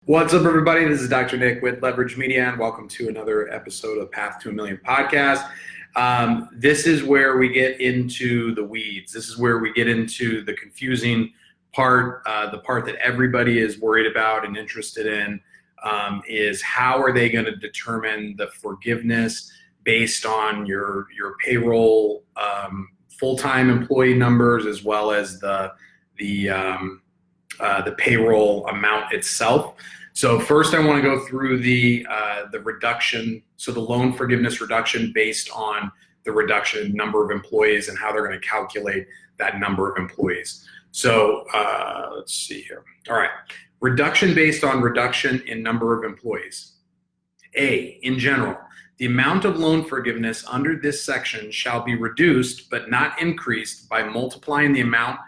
What's up, everybody? This is Dr. Nick with LVRG Media, and welcome to another episode of Path to a Million podcast. This is where we get into the weeds. This is where we get into the confusing part, the part that everybody is worried about and interested in, is how are they going to determine the forgiveness based on your payroll, full-time employee numbers, as well as the payroll amount itself. So first, I want to go through the reduction, so the loan forgiveness reduction based on the reduction in number of employees and how they're going to calculate that number of employees. So let's see here. All right, reduction based on reduction in number of employees. A, in general, the amount of loan forgiveness under this section shall be reduced but not increased by multiplying the amount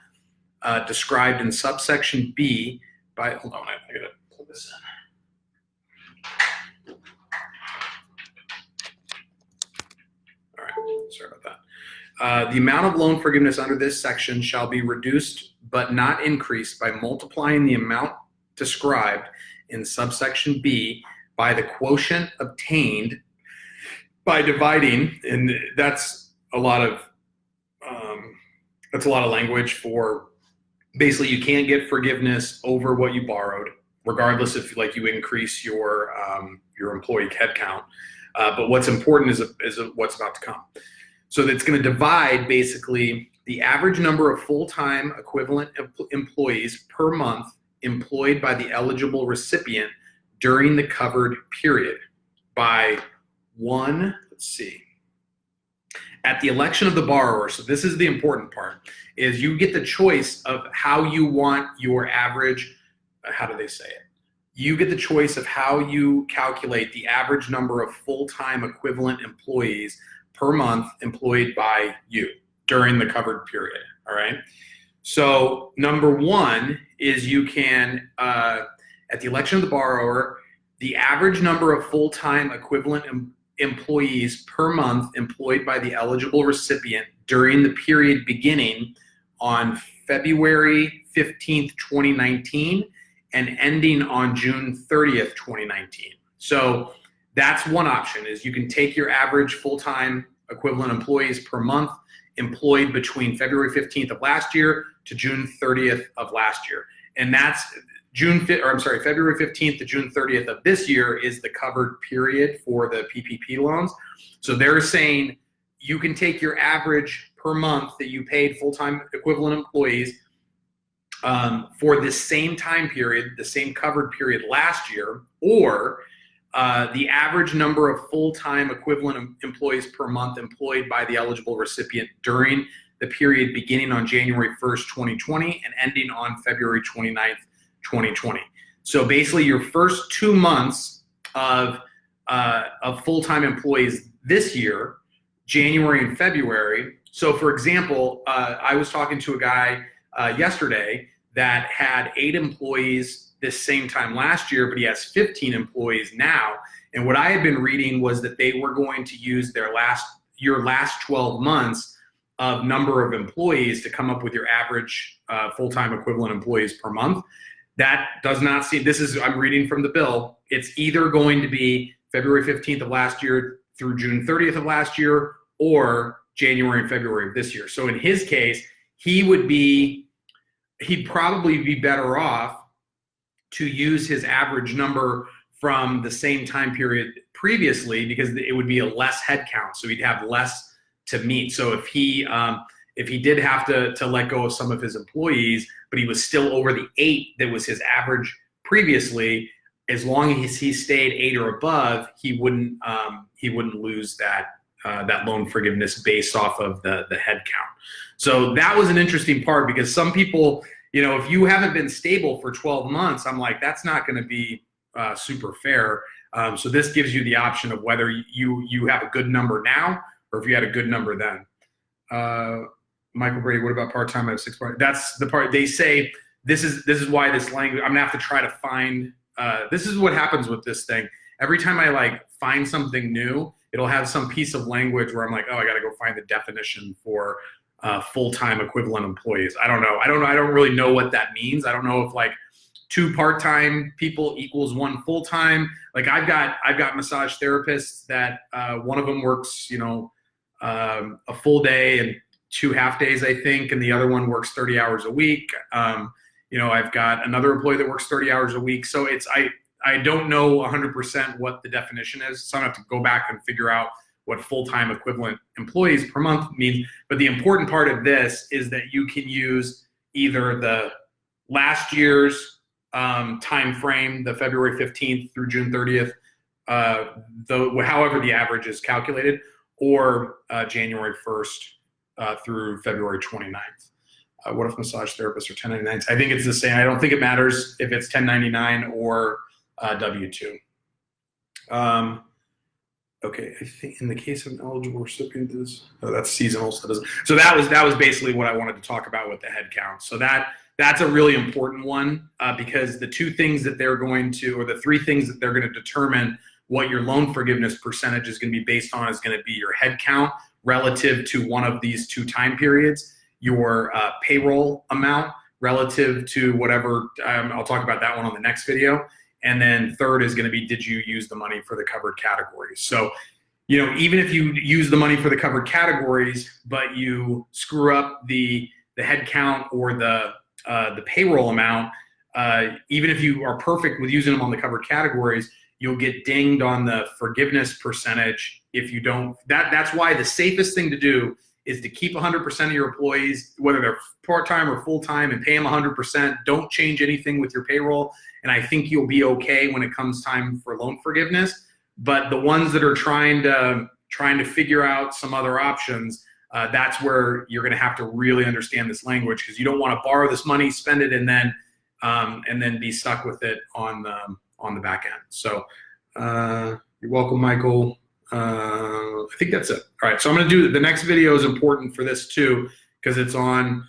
described in subsection B by, hold on, I gotta pull this in. All right, sorry about that. The amount of loan forgiveness under this section shall be reduced but not increased by multiplying the amount described in subsection B by the quotient obtained by dividing, and that's a lot of language for basically you can't get forgiveness over what you borrowed, regardless if you increase your employee headcount. But what's important is what's about to come. So that's going to divide basically the average number of full-time equivalent employees per month employed by the eligible recipient during the covered period by one, let's see, at the election of the borrower. So this is the important part, is you get the choice of how you want your average, how do they say it? You get the choice of how you calculate the average number of full-time equivalent employees per month employed by you during the covered period, all right? So number one is you can, at the election of the borrower, the average number of full-time equivalent employees per month employed by the eligible recipient during the period beginning on February 15th, 2019 and ending on June 30th, 2019. So that's one option, is you can take your average full-time equivalent employees per month employed between February 15th of last year to June 30th of last year. And that's February 15th to June 30th of this year is the covered period for the PPP loans. So they're saying you can take your average per month that you paid full-time equivalent employees for the same time period, the same covered period last year, or the average number of full-time equivalent employees per month employed by the eligible recipient during the period beginning on January 1st, 2020 and ending on February 29th, 2020. So basically your first 2 months of full-time employees this year, January and February. So for example, I was talking to a guy yesterday that had 8 employees this same time last year, but he has 15 employees now. And what I had been reading was that they were going to use your last 12 months of number of employees to come up with your average full-time equivalent employees per month. That does not seem, I'm reading from the bill, it's either going to be February 15th of last year through June 30th of last year or January and February of this year. So in his case, he'd probably be better off to use his average number from the same time period previously, because it would be a less head count. So he'd have less to meet. So if he did have to let go of some of his employees, but he was still over the 8 that was his average previously, as long as he stayed 8 or above, he wouldn't lose that loan forgiveness based off of the head count. So that was an interesting part, because some people, if you haven't been stable for 12 months, I'm like, that's not going to be super fair. So this gives you the option of whether you have a good number now or if you had a good number then. Michael Brady, what about part-time? I have 6 part. That's the part they say. This is why this language. I'm gonna have to try to find. This is what happens with this thing. Every time I find something new, it'll have some piece of language where I'm like, oh, I got to go find the definition for full-time equivalent employees. I don't know. I don't really know what that means. I don't know if 2 part-time people equals 1 full-time. Like I've got massage therapists that one of them works, a full day and 2 half days, I think, and the other one works 30 hours a week. I've got another employee that works 30 hours a week. So I don't know 100% what the definition is. So I have to go back and figure out what full-time equivalent employees per month means. But the important part of this is that you can use either the last year's time frame, the February 15th through June 30th, however the average is calculated, or January 1st through February 29th. What if massage therapists are 1099s? I think it's the same. I don't think it matters if it's 1099 or W-2. Okay, I think in the case of an eligible recipient, that's seasonal. So that was basically what I wanted to talk about with the head count. So that's a really important one because the 2 things that they're going to, or the 3 things that they're going to determine what your loan forgiveness percentage is going to be based on is going to be your head count relative to one of these 2 time periods, your payroll amount relative to whatever, I'll talk about that one on the next video. And then third is going to be, did you use the money for the covered categories? So, even if you use the money for the covered categories, but you screw up the head count or the payroll amount, even if you are perfect with using them on the covered categories, you'll get dinged on the forgiveness percentage if you don't. That's why the safest thing to do is to keep 100% of your employees, whether they're part-time or full-time, and pay them 100%. Don't change anything with your payroll. And I think you'll be okay when it comes time for loan forgiveness. But the ones that are trying to figure out some other options, that's where you're going to have to really understand this language, because you don't want to borrow this money, spend it, and then be stuck with it on the back end. So you're welcome, Michael. I think that's it. All right, so I'm going to do the next video is important for this too, because it's on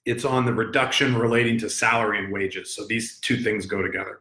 the reduction relating to salary and wages. So these 2 things go together.